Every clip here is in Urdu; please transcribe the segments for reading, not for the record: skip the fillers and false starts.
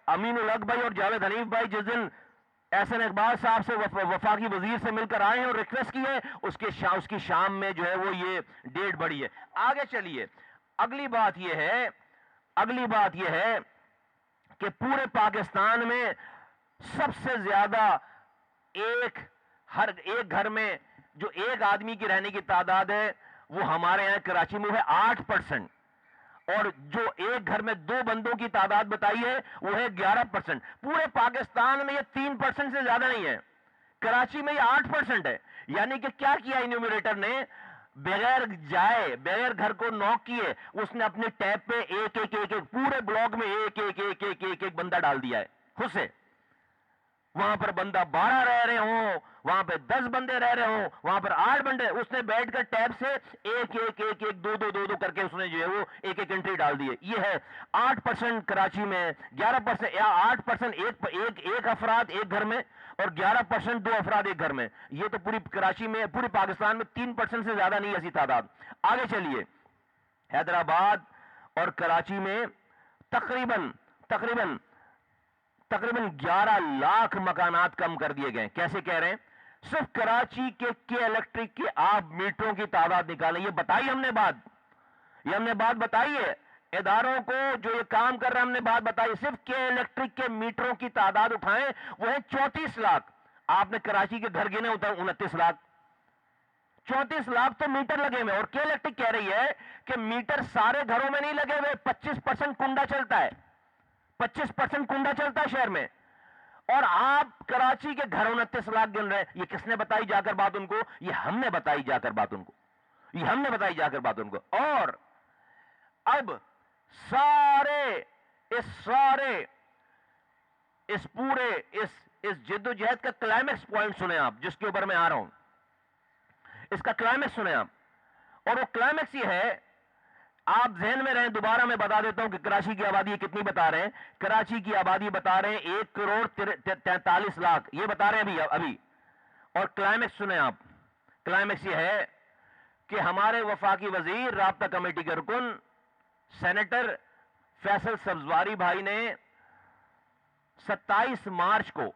امین الحق بھائی اور جاوید حنیف بھائی جس دن احسن اقبال صاحب سے وفاقی وزیر سے مل کر آئے ہیں اور ریکویسٹ کی ہے، اس کی شام میں جو ہے وہ یہ ڈیٹ بڑھی ہے. آگے چلیے. اگلی بات یہ ہے کہ پورے پاکستان میں سب سے زیادہ ہر ایک گھر میں جو ایک آدمی کی رہنے کی تعداد ہے وہ ہمارے یہاں کراچی میں ہے 8%، اور جو ایک گھر میں 2 بندوں کی تعداد بتائی ہے وہ ہے 11%. پورے پاکستان میں یہ 3% سے زیادہ نہیں ہے، کراچی میں یہ 8% ہے. یعنی کہ کیا کیا انیومریٹر نے؟ بغیر گھر کو نوک کیے اس نے اپنے ٹیب پہ ایک پورے بلاک میں ایک بندہ ڈال دیا ہے خود سے. وہاں پر بندہ 12 رہ رہے ہوں، وہاں پہ 10 بندے رہ رہے ہوں، وہاں پر 8 بندے، اس نے بیٹھ کر ٹیب سے ایک دو کر کے اس نے جو ہے وہ ایک انٹری ڈال دی ہے. یہ ہے 8% کراچی میں، 11% یا 8% ایک افراد ایک گھر میں، اور 11% 2 افراد ایک گھر میں. یہ تو پوری کراچی میں، پورے پاکستان میں 3% سے زیادہ نہیں ایسی تعداد. آگے چلیے. حیدرآباد اور کراچی میں تقریباً 11 لاکھ مکانات کم کر دیے گئے. کیسے کہہ رہے ہیں؟ صرف کراچی کے الیکٹرک کے آپ میٹروں کی تعداد نکالیں. یہ بتائی ہم نے بات بتائی ہے اداروں کو جو یہ کام کر رہے ہیں، ہم نے بات بتائی. صرف کے الیکٹرک کے میٹروں کی تعداد اٹھائیں وہ ہے 34 لاکھ. آپ نے کراچی کے گھر گنے ہوتا ہے 29 لاکھ. 34 لاکھ تو میٹر لگے ہوئے. اور کے الیکٹرک کہہ رہی ہے کہ میٹر سارے گھروں میں نہیں لگے ہوئے، 25% کنڈا چلتا ہے، 25% کنڈا چلتا ہے شہر میں. اور آپ کراچی کے گھر 29 لاکھ گن رہے ہیں. یہ کس نے بتائی جا کر بات ان کو؟ یہ ہم نے بتائی جا کر بات ان کو. اور اب اس پورے جد و جہد کا کلائمیکس پوائنٹ سنیں آپ، جس کے اوپر میں آ رہا ہوں. اس کا کلائمیکس سنیں آپ، اور وہ کلائمیکس یہ ہے، آپ ذہن میں رہیں. دوبارہ میں بتا دیتا ہوں کہ کراچی کی آبادی کتنی بتا رہے ہیں. کراچی کی آبادی بتا رہے ہیں 1,43,00,000 یہ بتا رہے ہیں ابھی. اور کلائمیکس سنیں آپ. کلائمیکس یہ ہے کہ ہمارے وفاقی وزیر رابطہ کمیٹی کے رکن سینیٹر فیصل سبزواری بھائی نے 27 مارچ کو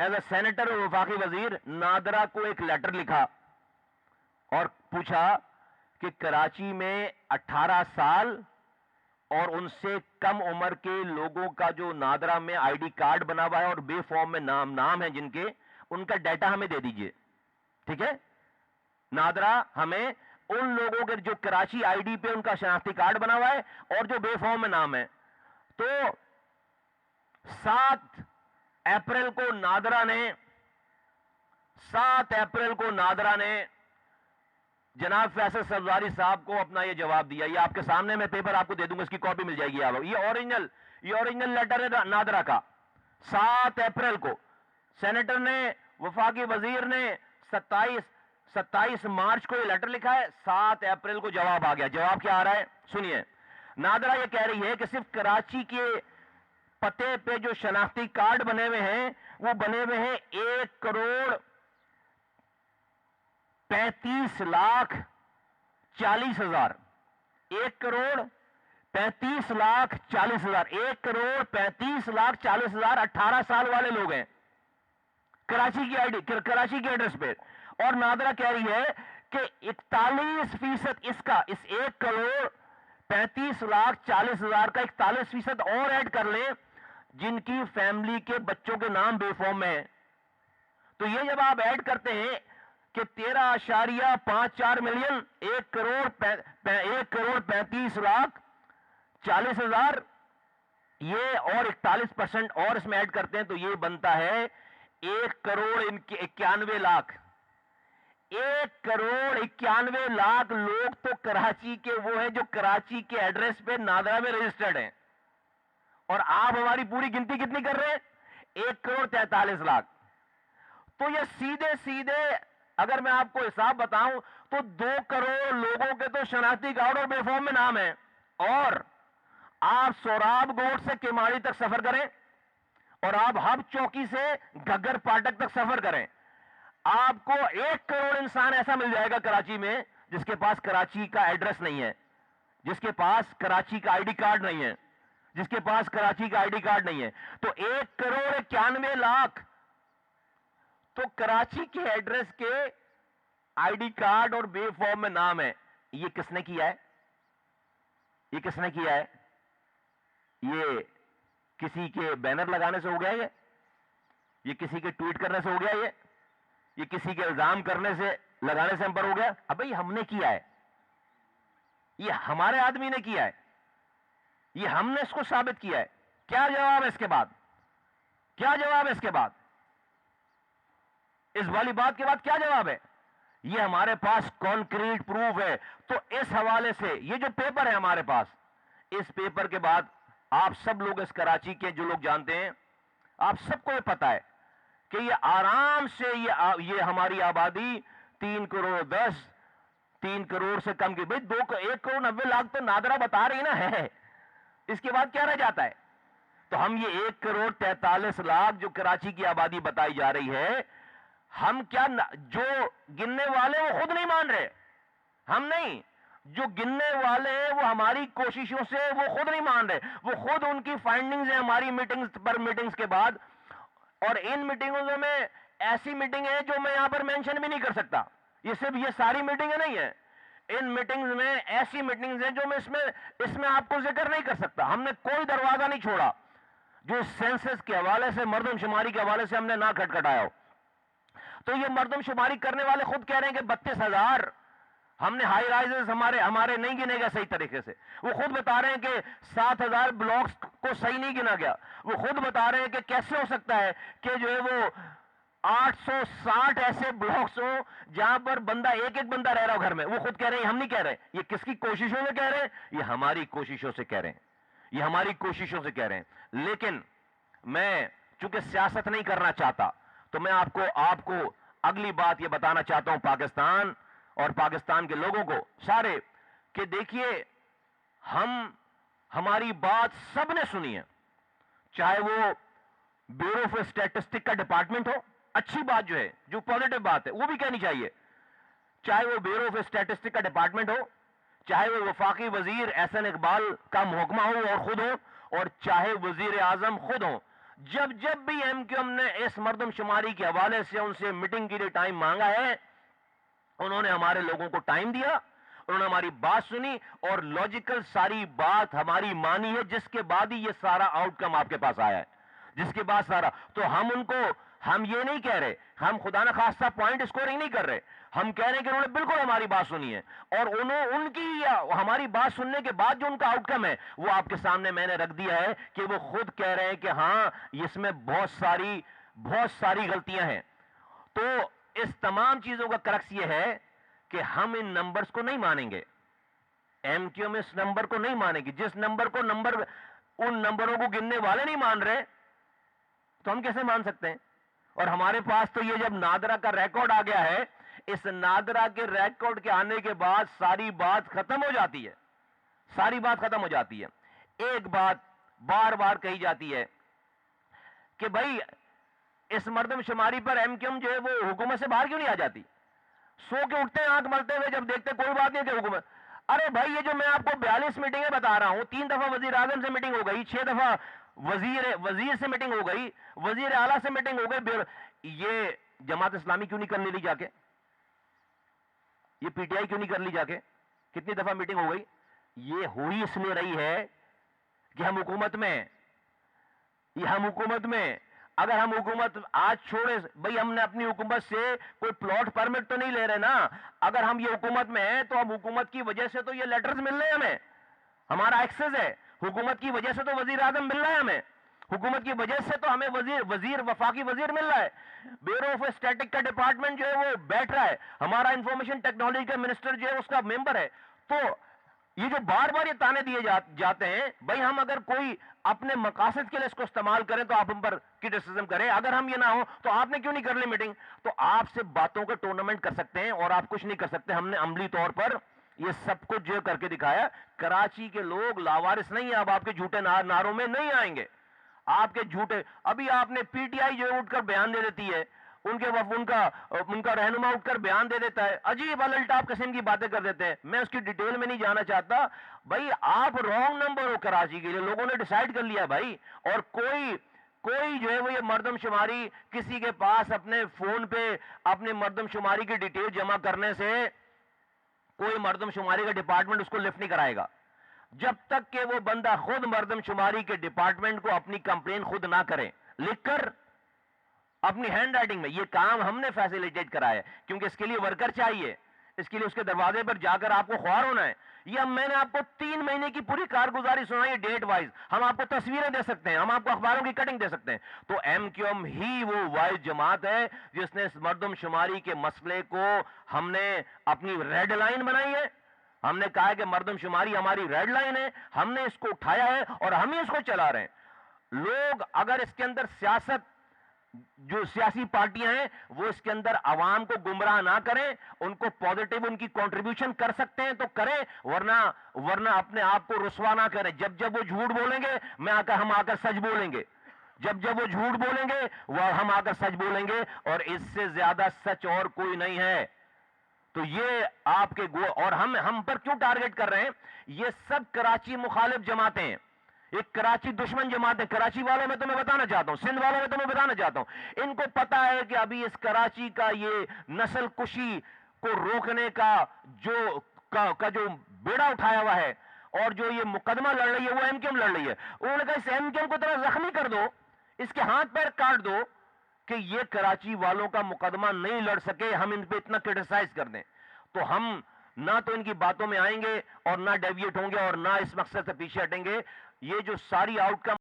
ایز اے سینیٹر اور وفاقی وزیر نادرا کو ایک لیٹر لکھا اور پوچھا کہ کراچی میں 18 سال اور ان سے کم عمر کے لوگوں کا جو نادرا میں آئی ڈی کارڈ بنا ہوا ہے اور بے فارم میں نام ہے جن کے، ان کا ڈیٹا ہمیں دے دیجئے. ٹھیک ہے؟ نادرا ہمیں ان لوگوں کے جو کراچی آئی ڈی پہ ان کا شناختی کارڈ بنا ہوا ہے اور جو بے فارم میں نام ہے. تو 7 اپریل کو نادرا نے جناب فیصل سبزواری صاحب کو اپنا یہ جواب دیا. یہ آپ کے سامنے، میں پیپر آپ کو دے دوں گا، اس کی کاپی مل جائے گی آپ. یہ اوریجنل لیٹر ہے نادرا کا. 7 اپریل کو سینیٹر نے، وفاقی وزیر نے 27 مارچ کو یہ لیٹر لکھا ہے. 7 اپریل کو جواب آ گیا. جواب کیا آ رہا ہے سنیے. نادرا یہ کہہ رہی ہے کہ صرف کراچی کے پتے پہ جو شناختی کارڈ بنے ہوئے ہیں وہ بنے ہوئے ہیں 1,35,40,000. 1,35,40,000. 1,35,40,000 18 سال والے لوگ ہیں کراچی کی آئی ڈی، کراچی کے ایڈریس پہ. اور نادرا کہہ رہی ہے کہ 41% اس 1,35,40,000 کا 41% اور ایڈ کر لیں جن کی فیملی کے بچوں کے نام بے فارم میں ہیں. تو یہ جب آپ ایڈ کرتے ہیں کہ 13.54 ملین، 1,35,40,000 یہ اور 41% اور اس میں ایڈ کرتے ہیں تو یہ بنتا ہے 1,91,00,000. 1,91,00,000 لوگ تو کراچی کے وہ ہیں جو کراچی کے ایڈریس پہ نادرا میں رجسٹرڈ ہیں. اور آپ ہماری پوری گنتی کتنی کر رہے ہیں؟ 1,43,00,000. تو یہ سیدھے اگر میں آپ کو حساب بتاؤں تو 2 کروڑ لوگوں کے تو شناختی کارڈ اور بے فارم میں نام ہے. اور آپ سوراب گوٹ سے کیماڑی تک سفر کریں اور آپ ہب چوکی سے گھگر پاٹک تک سفر کریں، آپ کو 1 کروڑ انسان ایسا مل جائے گا کراچی میں جس کے پاس کراچی کا ایڈریس نہیں ہے. جس کے پاس کراچی کا آئی ڈی کارڈ نہیں ہے، جس کے پاس کراچی کا آئی ڈی کارڈ نہیں ہے، تو 1,91,00,000 تو کراچی کے ایڈریس کے آئی ڈی کارڈ اور بے فارم میں نام ہے. یہ کس نے کیا ہے؟ یہ کس نے کیا ہے؟ یہ کسی کے بینر لگانے سے ہو گیا؟ یہ کسی کے ٹویٹ کرنے سے ہو گیا؟ یہ کسی کے الزام کرنے سے لگانے سے ہم پر ہو گیا؟ اب بھائی ہم نے کیا ہے، یہ ہمارے آدمی نے کیا ہے، یہ ہم نے اس کو ثابت کیا ہے. کیا جواب ہے اس کے بعد؟ کیا جواب ہے اس کے بعد؟ اس والی بات کے بعد کیا جواب ہے؟ یہ ہمارے پاس کانکریٹ پروف ہے. تو اس حوالے سے یہ جو پیپر ہے ہمارے پاس، اس پیپر کے بعد آپ سب لوگ اس کراچی کے جو لوگ جانتے ہیں، آپ سب کو یہ پتا ہے کہ یہ آرام سے یہ ہماری آبادی 3,10,00,000 3 کروڑ سے کم کی. بھائی 1,90,00,000 تو نادرا بتا رہی نا ہے. اس کے بعد کیا رہ جاتا ہے؟ تو ہم یہ 1,43,00,000 جو کراچی کی آبادی بتائی جا رہی ہے، ہم کیا جو گننے والے وہ خود نہیں مان رہے، ہم نہیں، جو گننے والے ہیں وہ ہماری کوششوں سے وہ خود نہیں مان رہے، وہ خود ان کی فائنڈنگز ہیں ہماری میٹنگز کے بعد. اور ان میٹنگوں میں ایسی میٹنگ ہے جو میں یہاں پر مینشن بھی نہیں کر سکتا. یہ صرف یہ ساری میٹنگیں نہیں ہیں، ان میٹنگز میں ایسی میٹنگز ہیں جو میں اس میں آپ کو ذکر نہیں کر سکتا. ہم نے کوئی دروازہ نہیں چھوڑا جو سینسس کے حوالے سے، مردم شماری کے حوالے سے ہم نے نہ کھٹکھٹایا ہو. تو یہ مردم شماری کرنے والے خود کہہ رہے ہیں کہ 32,000 ہم نے ہائی رائزز ہمارے نہیں گنے گا صحیح طریقے سے. وہ خود بتا رہے ہیں کہ 7,000 بلاکس کو صحیح نہیں گنا گیا. وہ خود بتا رہے ہیں کہ کیسے ہو سکتا ہے کہ جو ہے وہ 860 ایسے بلاکس ہوں جہاں پر ایک بندہ رہ رہا ہو گھر میں. وہ خود کہہ رہے ہیں، ہم نہیں کہہ رہے. یہ کس کی کوششوں سے کہہ رہے ہیں؟ یہ ہماری کوششوں سے کہہ رہے ہیں، یہ ہماری کوششوں سے کہہ رہے ہیں. لیکن میں چونکہ سیاست نہیں کرنا چاہتا، تو میں آپ کو اگلی بات یہ بتانا چاہتا ہوں پاکستان اور پاکستان کے لوگوں کو سارے، کہ دیکھیے ہماری بات سب نے سنی ہے. چاہے وہ بیورو آف اسٹیٹسٹک کا ڈپارٹمنٹ ہو، اچھی بات جو ہے، جو پازیٹو بات ہے وہ بھی کہنی چاہیے. چاہے وہ بیورو آف اسٹیٹسٹک کا ڈپارٹمنٹ ہو، چاہے وہ وفاقی وزیر احسن اقبال کا محکمہ ہو اور خود ہو، اور چاہے وزیر اعظم خود ہو. جب بھی ایم کیو ایم نے اس مردم شماری کے حوالے سے ان سے میٹنگ کے لیے ٹائم مانگا ہے، انہوں نے ہمارے لوگوں کو ٹائم دیا، انہوں نے ہماری بات سنی اور لاجیکل ساری بات ہماری مانی ہے، جس کے بعد ہی یہ سارا آؤٹ کم آپ کے پاس آیا ہے. جس کے بعد سارا، تو ہم یہ نہیں کہہ رہے، ہم خدا نہ خواستہ پوائنٹ اسکورنگ نہیں کر رہے. ہم کہہ رہے ہیں کہ انہوں نے بالکل ہماری بات سنی ہے، اور ان کی ہماری بات سننے کے بعد جو ان کا آؤٹ کم ہے وہ آپ کے سامنے میں نے رکھ دیا ہے کہ وہ خود کہہ رہے ہیں کہ ہاں اس میں بہت ساری غلطیاں ہیں. تو اس تمام چیزوں کا کرکس یہ ہے کہ ہم ان نمبرز کو نہیں مانیں گے. ایم کیو ایم اس نمبر کو نہیں مانے گی. جس نمبر کو ان نمبروں کو گننے والے نہیں مان رہے تو ہم کیسے مان سکتے ہیں؟ اور ہمارے پاس تو یہ جب نادرا کا ریکارڈ آ گیا ہے، اس نادرا کے ریکارڈ کے آنے کے بعد ساری بات ختم ہو جاتی ہے. ساری بات ختم ہو جاتی ہے. ایک بات بار بار کہی جاتی ہے کہ بھائی اس مردم شماری پر ایم کیو ایم جو ہے وہ حکومت سے باہر کیوں نہیں آ جاتی؟ سو کے اٹھتے ہیں آنکھ ملتے ہوئے جب دیکھتے کوئی بات نہیں کہ حکومت. ارے بھائی یہ جو میں آپ کو 42 میٹنگیں بتا رہا ہوں، 3 دفعہ وزیر اعظم سے میٹنگ ہو گئی، 6 دفعہ وزیر سے میٹنگ ہو گئی، وزیر اعلیٰ سے میٹنگ ہو گئی. یہ جماعت اسلامی کیوں نہیں کر لی جا کے؟ یہ پی ٹی آئی کیوں نہیں کر لی جا کے؟ کتنی دفعہ میٹنگ ہو گئی؟ یہ ہوئی اس لیے رہی ہے کہ ہم حکومت میں اگر ہم حکومت آج چھوڑے، بھئی ہم نے اپنی حکومت سے کوئی پلاٹ پرمٹ تو نہیں لے رہے نا. اگر ہم یہ حکومت میں ہیں تو ہم حکومت کی وجہ سے تو یہ لیٹرز مل رہے ہیں ہمیں، ہمارا ایکسس ہے. حکومت کی وجہ سے تو وزیر اعظم مل رہا ہے ہمیں، حکومت کی وجہ سے تو ہمیں وفاقی وزیر مل رہا ہے. بیورو آف اسٹیٹک کا ڈپارٹمنٹ جو ہے وہ بیٹھ رہا ہے، ہمارا انفارمیشن ٹیکنالوجی کا منسٹر جو ہے اس کا ممبر ہے. تو یہ جو بار بار یہ تانے دیے جاتے ہیں، بھائی ہم اگر کوئی اپنے مقاصد کے لیے اس کو استعمال کریں تو آپ ہم پر کرٹیسزم کریں، اگر ہم یہ نہ ہو تو آپ نے کیوں نہیں کر لی میٹنگ؟ تو آپ سے باتوں کا ٹورنامنٹ کر سکتے ہیں اور آپ کچھ نہیں کر سکتے. ہم نے عملی طور پر یہ سب کچھ جو کر کے دکھایا. کراچی کے لوگ لاوارث نہیں ہیں، اب آپ کے جھوٹے ناروں میں نہیں آئیں گے. آپ کے جھوٹے، ابھی آپ نے پی ٹی آئی جو اٹھ کر بیان دے دیتی ہے، ان کا رہنما اٹھ کر بیان دے دیتا ہے، عجیب الٹاپ قسم کی باتیں کر دیتے ہیں. میں اس کی ڈیٹیل میں نہیں جانا چاہتا. بھائی آپ رانگ نمبر ہو کراچی کے لیے، لوگوں نے ڈیسائیڈ کر لیا بھائی. اور کوئی جو ہے وہ یہ مردم شماری کسی کے پاس اپنے فون پہ اپنے مردم شماری کی ڈیٹیل جمع کرنے سے کوئی مردم شماری کا ڈپارٹمنٹ اس کو لفٹ نہیں کرائے گا جب تک کہ وہ بندہ خود مردم شماری کے ڈپارٹمنٹ کو اپنی کمپلین خود نہ کرے لکھ کر اپنی ہینڈ رائٹنگ میں. یہ کام ہم نے فیسیلیٹیٹ کرا ہے کیونکہ اس کے لیے ورکر چاہیے، اس کے لیے اس کے دروازے پر جا کر آپ کو خوار ہونا ہے. یہ میں نے آپ کو 3 مہینے کی پوری کارگزاری سنائی ہے ڈیٹ وائز. ہم آپ کو تصویریں دے سکتے ہیں، ہم آپ کو اخباروں کی کٹنگ دے سکتے ہیں. تو ایم کیو ایم ہی وہ واحد جماعت ہے جس نے اس مردم شماری کے مسئلے کو ہم نے اپنی ریڈ لائن بنائی ہے. ہم نے کہا ہے کہ مردم شماری ہماری ریڈ لائن ہے، ہم نے اس کو اٹھایا ہے اور ہم ہی اس کو چلا رہے ہیں. لوگ اگر اس کے اندر جو سیاسی پارٹیاں ہیں وہ اس کے اندر عوام کو گمراہ نہ کریں، ان کو پوزیٹیو ان کی کنٹریبیوشن کر سکتے ہیں تو کریں، ورنہ اپنے آپ کو رسوا نہ کریں. جب وہ جھوٹ بولیں گے ہم آ کر سچ بولیں گے. جب وہ جھوٹ بولیں گے ہم آ کر سچ بولیں گے، اور اس سے زیادہ سچ اور کوئی نہیں ہے. تو یہ آپ کے اور ہم پر کیوں ٹارگٹ کر رہے ہیں؟ یہ سب کراچی مخالف جماعتیں ہیں، ایک کراچی دشمن جماعتیں. کراچی والوں میں تو میں بتانا چاہتا ہوں، سندھ والوں میں تو میں بتانا چاہتا ہوں، ان کو پتا ہے کہ ابھی اس کراچی کا یہ نسل کشی کو روکنے کا جو بیڑا اٹھایا ہوا ہے اور جو یہ مقدمہ لڑ رہی ہے وہ ایم کیو ایم لڑ رہی ہے. انہوں نے کہا اس ایم کیو ایم کو ذرا زخمی کر دو، اس کے ہاتھ پیر کاٹ دو کہ یہ کراچی والوں کا مقدمہ نہیں لڑ سکے، ہم ان پہ اتنا کرٹیسائز کر دیں. تو ہم نہ تو ان کی باتوں میں آئیں گے اور نہ ڈیویٹ ہوں گے اور نہ اس مقصد سے پیچھے ہٹیں گے. یہ جو ساری آؤٹ کم